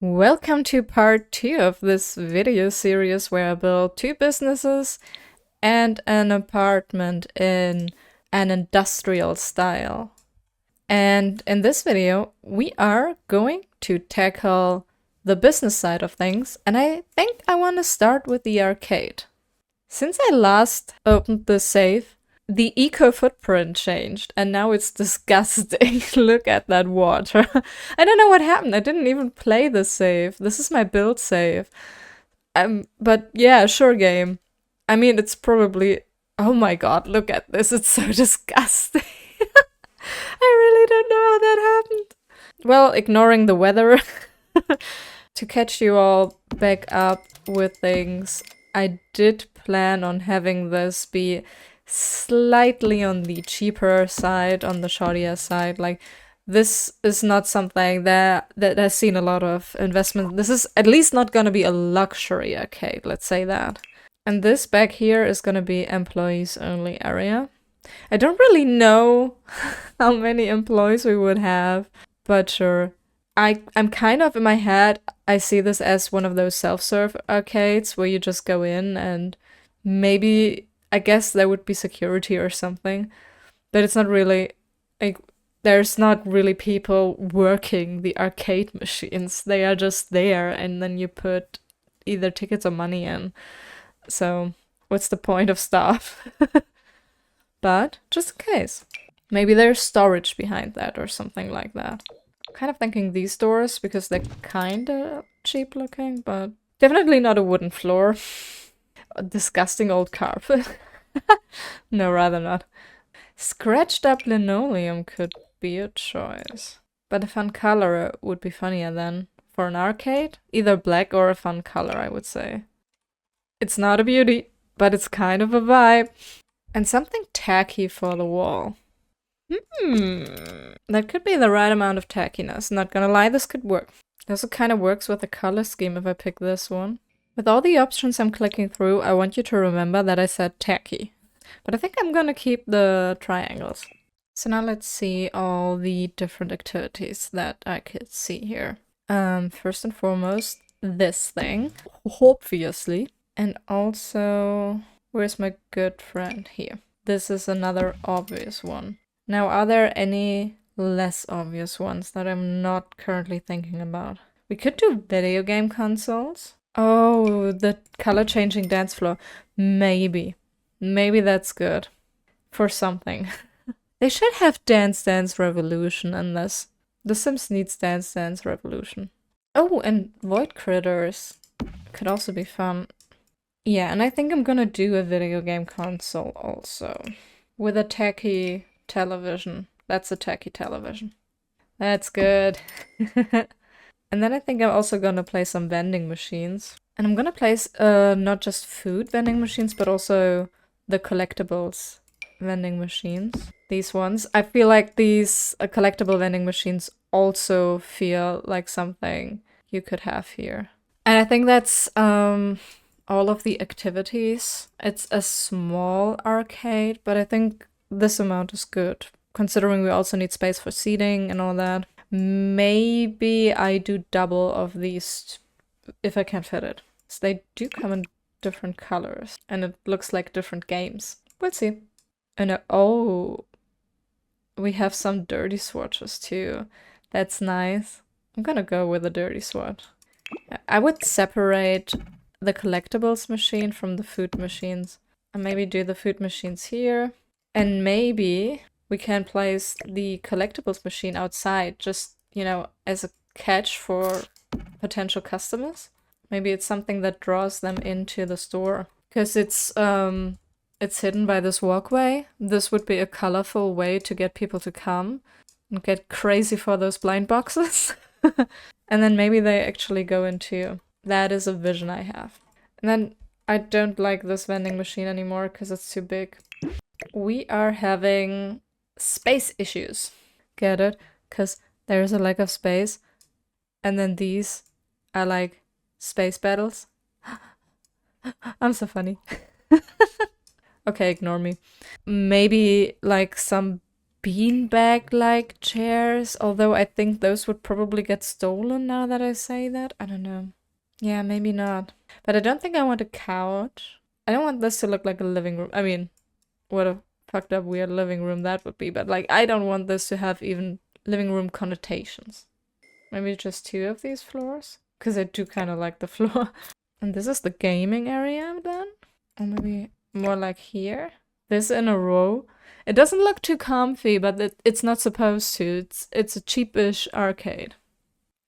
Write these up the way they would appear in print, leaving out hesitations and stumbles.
Welcome to part 2 of this video series where I build two businesses and an apartment in an industrial style. And in this video, we are going to tackle the business side of things, and I think I want to start with the arcade. Since I last opened the safe, the eco footprint changed, and now it's disgusting. Look at that water. I don't know what happened. I didn't even play the save. This is my build save. But yeah, sure game. I mean, it's probably. Oh my god, look at this. It's so disgusting. I really don't know how that happened. Well, ignoring the weather. To catch you all back up with things, I did plan on having this be slightly on the cheaper side, on the shoddier side. Like, this is not something that has seen a lot of investment. This is at least not gonna be a luxury arcade, let's say that. And this back here is gonna be employees only area. I don't really know how many employees we would have, but sure. I'm kind of in my head, I see this as one of those self-serve arcades where you just go in and maybe, I guess there would be security or something, but it's not really, like, there's not really people working the arcade machines. They are just there, and then you put either tickets or money in. So what's the point of stuff? But just in case. Maybe there's storage behind that or something like that. I'm kind of thinking these doors because they're kind of cheap looking, but definitely not a wooden floor. A disgusting old carpet. No, rather not. Scratched up linoleum could be a choice. But a fun color would be funnier then. For an arcade, either black or a fun color, I would say. It's not a beauty, but it's kind of a vibe. And something tacky for the wall. That could be the right amount of tackiness. Not gonna lie, this could work. It also kind of works with the color scheme if I pick this one. With all the options I'm clicking through, I want you to remember that I said tacky. But I think I'm gonna keep the triangles. So now let's see all the different activities that I could see here. First and foremost, this thing. Obviously. And also, where's my good friend here? This is another obvious one. Now, are there any less obvious ones that I'm not currently thinking about? We could do video game consoles. Oh, the color changing dance floor. Maybe. Maybe that's good. For something. They should have Dance Dance Revolution in this. The Sims needs Dance Dance Revolution. Oh, and Void Critters could also be fun. Yeah, and I think I'm gonna do a video game console also. With a tacky television. That's a tacky television. That's good. And then I think I'm also gonna play some vending machines. And I'm gonna place not just food vending machines, but also the collectibles vending machines. These ones. I feel like these collectible vending machines also feel like something you could have here. And I think that's all of the activities. It's a small arcade, but I think this amount is good, considering we also need space for seating and all that. Maybe I do double of these if I can fit it. So they do come in different colors, and it looks like different games. We'll see. And oh, we have some dirty swatches too. That's nice. I'm gonna go with a dirty swatch. I would separate the collectibles machine from the food machines. And maybe do the food machines here. And maybe we can place the collectibles machine outside, just, you know, as a catch for potential customers. Maybe it's something that draws them into the store. Because it's hidden by this walkway. This would be a colorful way to get people to come and get crazy for those blind boxes. And then maybe they actually go into... That is a vision I have. And then I don't like this vending machine anymore because it's too big. We are having space issues. Get it? Because there's a lack of space. And then these are like space battles. I'm so funny. Okay, ignore me. Maybe like some beanbag-like chairs, although I think those would probably get stolen now that I say that. I don't know. Yeah, maybe not. But I don't think I want a couch. I don't want this to look like a living room. I mean, what a fucked up weird living room that would be, but like I don't want this to have even living room connotations. Maybe just 2 of these floors? Because I do kind of like the floor. And this is the gaming area then? Or maybe more like here? This in a row? It doesn't look too comfy, but it's not supposed to. It's a cheapish arcade.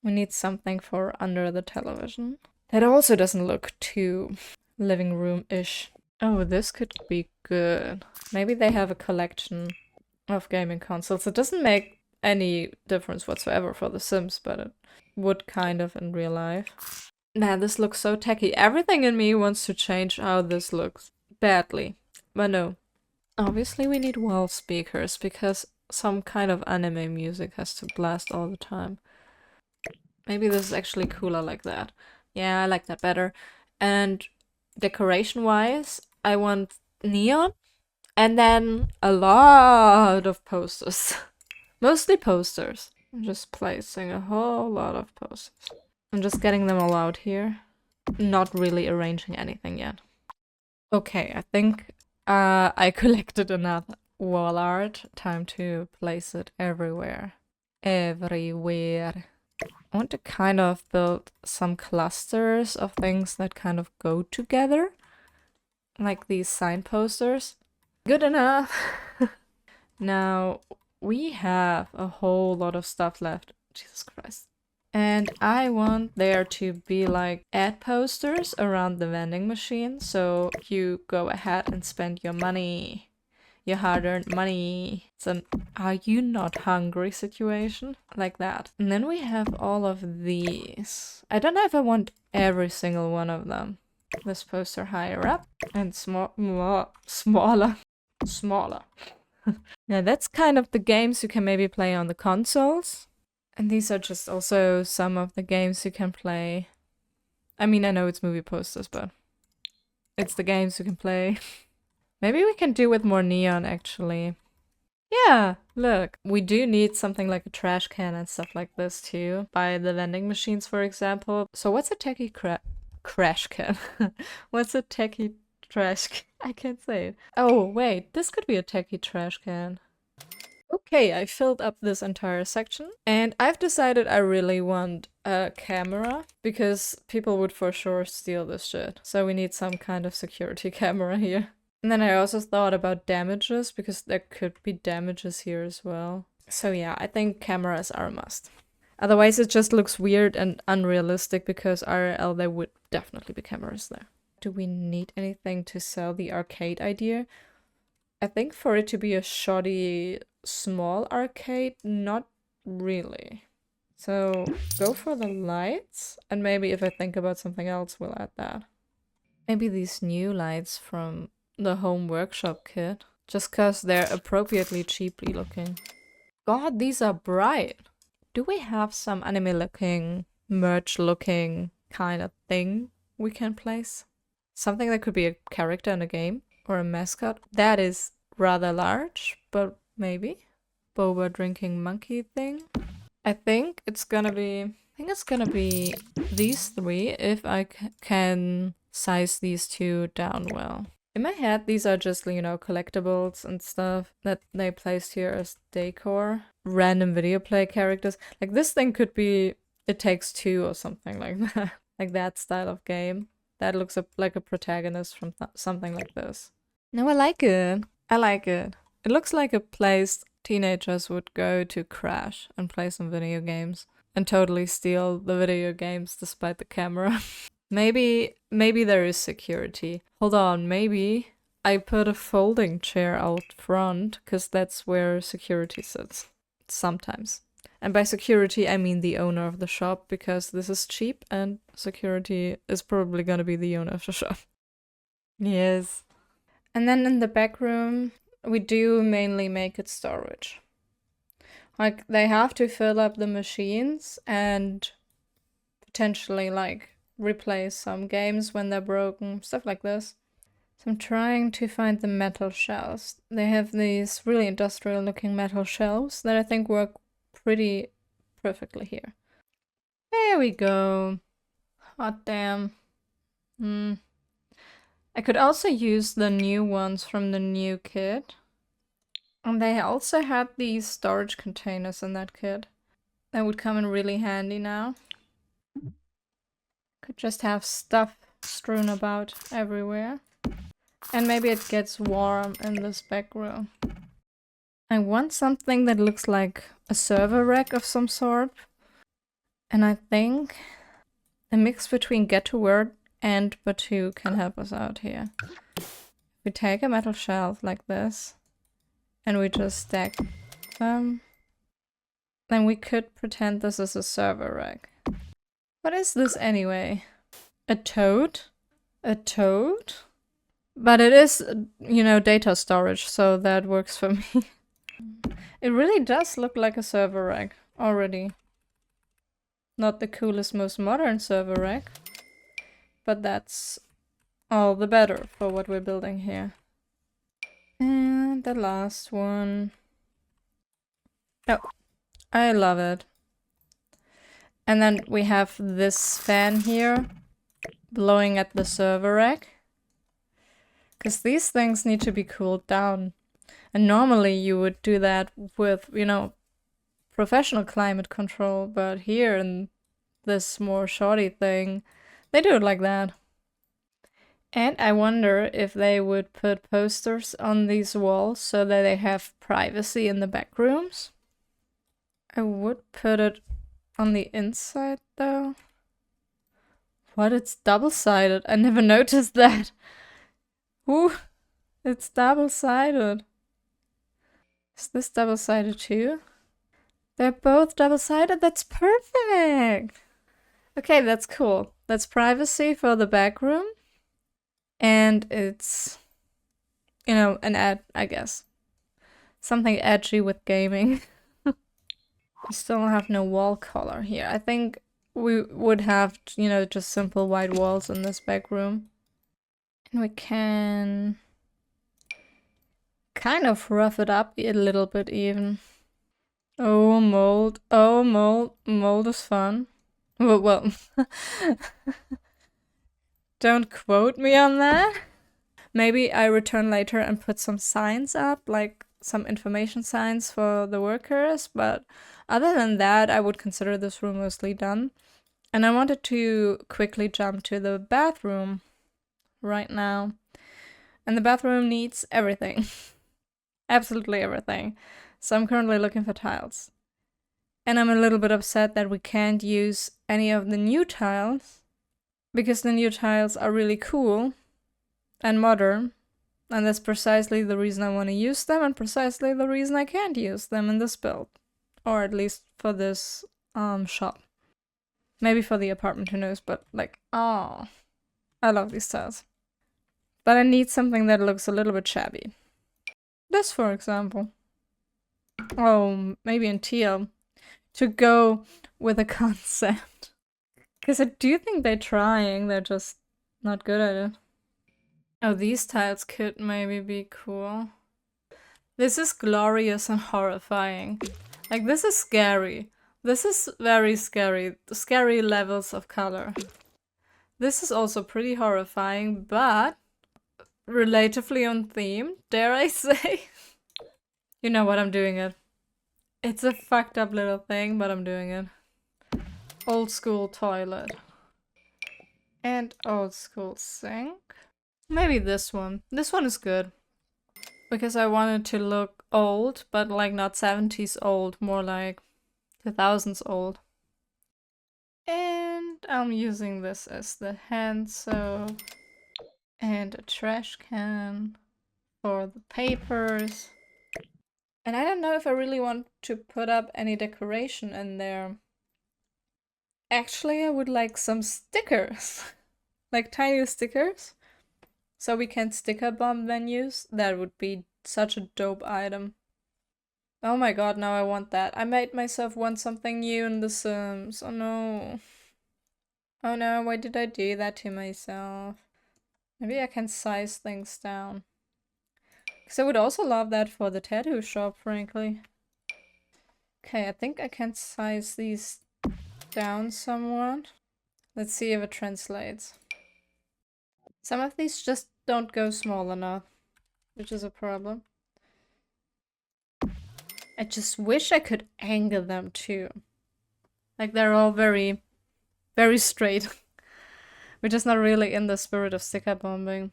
We need something for under the television. That also doesn't look too living room-ish. Oh, this could be good. Maybe they have a collection of gaming consoles. It doesn't make any difference whatsoever for The Sims, but it would kind of in real life. Man, this looks so tacky. Everything in me wants to change how this looks. Badly. But no. Obviously we need wall speakers, because some kind of anime music has to blast all the time. Maybe this is actually cooler like that. Yeah, I like that better. And decoration-wise, I want neon. And then a lot of posters. Mostly posters. I'm just placing a whole lot of posters. I'm just getting them all out here. Not really arranging anything yet. Okay, I think I collected enough wall art. Time to place it everywhere. Everywhere. I want to kind of build some clusters of things that kind of go together. Like these sign posters. Good enough! Now, we have a whole lot of stuff left. Jesus Christ. And I want there to be like ad posters around the vending machine. So you go ahead and spend your money. Your hard-earned money. It's an "are you not hungry" situation. Like that. And then we have all of these. I don't know if I want every single one of them. This poster higher up. And smaller. Smaller. Yeah, that's kind of the games you can maybe play on the consoles. And these are just also some of the games you can play. I mean, I know it's movie posters, but it's the games you can play. Maybe we can do with more neon, actually. Yeah, look. We do need something like a trash can and stuff like this too. By the vending machines, for example. So what's a techie crash can? What's a techie trash can? I can't say it. Oh, wait. This could be a techie trash can. Okay, I filled up this entire section. And I've decided I really want a camera. Because people would for sure steal this shit. So we need some kind of security camera here. And then I also thought about damages, because there could be damages here as well. So yeah, I think cameras are a must. Otherwise it just looks weird and unrealistic, because IRL there would definitely be cameras there. Do we need anything to sell the arcade idea? I think for it to be a shoddy small arcade, not really. So go for the lights, and maybe if I think about something else, we'll add that. Maybe these new lights from the home workshop kit, just cause they're appropriately cheaply looking. God, these are bright. Do we have some anime looking, merch looking kind of thing we can place? Something that could be a character in a game or a mascot. That is rather large, but maybe. Boba drinking monkey thing. I think it's gonna be these 3 if I can size these 2 down well. In my head, these are just, you know, collectibles and stuff that they placed here as decor. Random video play characters. Like this thing could be It Takes Two or something like that. Like that style of game. That looks like a protagonist from something like this. No, I like it. I like it. It looks like a place teenagers would go to crash and play some video games. And totally steal the video games despite the camera. Maybe there is security. Hold on, maybe I put a folding chair out front, because that's where security sits. Sometimes. And by security, I mean the owner of the shop, because this is cheap and security is probably gonna be the owner of the shop. Yes. And then in the back room, we do mainly make it storage. Like, they have to fill up the machines and potentially, like, replace some games when they're broken, stuff like this. So I'm trying to find the metal shelves. They have these really industrial looking metal shelves that I think work pretty perfectly here. There we go. Hot damn. I could also use the new ones from the new kit. And they also had these storage containers in that kit. That would come in really handy now. Could just have stuff strewn about everywhere. And maybe it gets warm in this back room. I want something that looks like a server rack of some sort. And I think a mix between Get to Work and Batu can help us out here. We take a metal shelf like this, and we just stack them. Then we could pretend this is a server rack. What is this anyway? A toad? A toad? But it is, you know, data storage, so that works for me. It really does look like a server rack already. Not the coolest, most modern server rack, but that's all the better for what we're building here. And the last one. Oh, I love it. And then we have this fan here blowing at the server rack. Because these things need to be cooled down. And normally you would do that with, you know, professional climate control, but here in this more shoddy thing, they do it like that. And I wonder if they would put posters on these walls so that they have privacy in the back rooms. I would put it on the inside though. What? It's double-sided. I never noticed that. Ooh, it's double-sided. Is this double-sided too? They're both double-sided? That's perfect! Okay, that's cool. That's privacy for the back room. And it's, you know, an ad, I guess. Something edgy with gaming. We still have no wall color here. I think we would have, you know, just simple white walls in this back room. And we can kind of rough it up a little bit even. Oh, mold. Oh, mold. Mold is fun. Well. Don't quote me on that. Maybe I return later and put some signs up, like some information signs for the workers, but other than that, I would consider this room mostly done. And I wanted to quickly jump to the bathroom right now. And the bathroom needs everything. Absolutely everything. So I'm currently looking for tiles. And I'm a little bit upset that we can't use any of the new tiles, because the new tiles are really cool and modern. And that's precisely the reason I want to use them, and precisely the reason I can't use them in this build. Or at least for this shop. Maybe for the apartment, who knows, but like, oh, I love these tiles. But I need something that looks a little bit shabby. This, for example. Oh, maybe in teal. To go with a concept. Because I do think they're trying, they're just not good at it. Oh, these tiles could maybe be cool. This is glorious and horrifying. Like, this is scary. This is very scary. Scary levels of color. This is also pretty horrifying, but relatively on theme, dare I say. You know what, I'm doing it. It's a fucked up little thing, but I'm doing it. Old school toilet. And old school sink. Maybe this one. This one is good. Because I wanted to look old, but like not 70s old, more like 2000s old. And I'm using this as the hand soap. And a trash can for the papers. And I don't know if I really want to put up any decoration in there. Actually, I would like some stickers. Like tiny stickers. So we can sticker bomb venues. That would be such a dope item. Oh my god, now I want that. I made myself want something new in The Sims. Oh no. Oh no, why did I do that to myself? Maybe I can size things down. Because I would also love that for the tattoo shop, frankly. Okay, I think I can size these down somewhat. Let's see if it translates. Some of these just don't go small enough, which is a problem. I just wish I could angle them too. Like they're all very, very straight. Which is not really in the spirit of sticker bombing.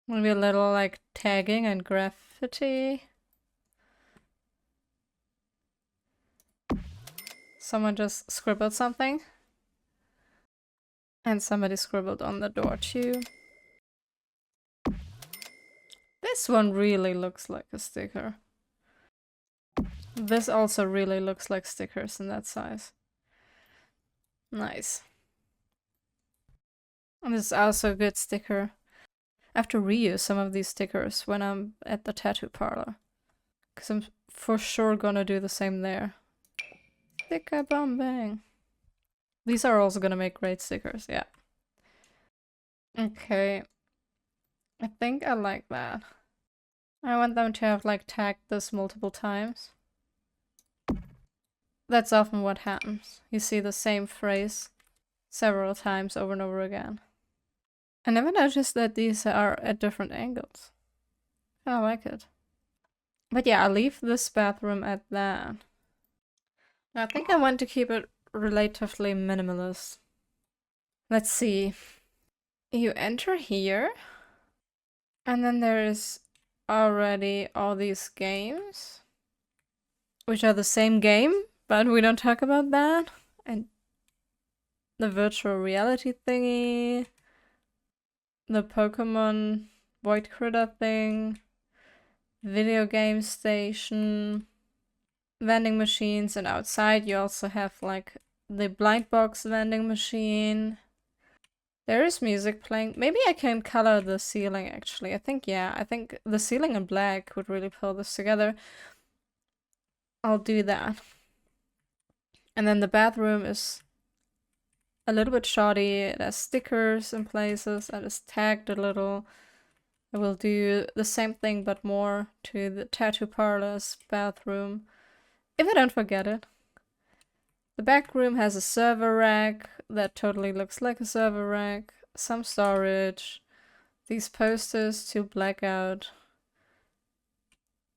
Maybe a little like tagging and graffiti. Someone just scribbled something. And somebody scribbled on the door too. This one really looks like a sticker. This also really looks like stickers in that size. Nice. And this is also a good sticker. I have to reuse some of these stickers when I'm at the tattoo parlor. Because I'm for sure gonna do the same there. Sticker bombing. These are also gonna make great stickers, yeah. Okay. I think I like that. I want them to have like tagged this multiple times. That's often what happens. You see the same phrase several times over and over again. I never noticed that these are at different angles. I like it. But yeah, I'll leave this bathroom at that. I think I want to keep it relatively minimalist. Let's see. You enter here. And then there is already all these games. Which are the same game, but we don't talk about that. And the virtual reality thingy. The Pokemon Void Critter thing. Video game station. Vending machines, and outside you also have like the blind box vending machine. There is music playing. Maybe I can color the ceiling actually. I think the ceiling in black would really pull this together. I'll do that. And then the bathroom is a little bit shoddy. It has stickers in places. It is tagged a little. I will do the same thing but more to the tattoo parlor's bathroom. If I don't forget it. The back room has a server rack that totally looks like a server rack. Some storage. These posters to black out.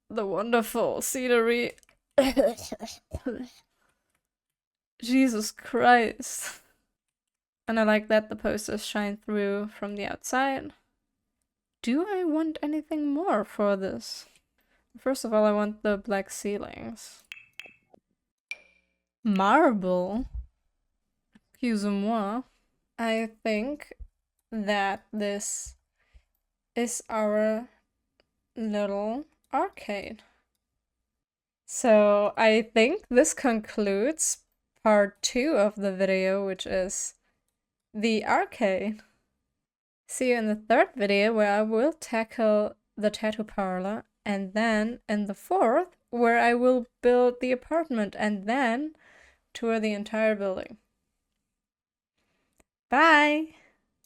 The wonderful scenery. Jesus Christ. And I like that the posters shine through from the outside. Do I want anything more for this? First of all, I want the black ceilings. Marble? Excuse-moi. I think that this is our little arcade. So I think this concludes part 2 of the video, which is the arcade. See you in the 3rd video where I will tackle the tattoo parlor, and then in the 4th where I will build the apartment and then tour the entire building. Bye!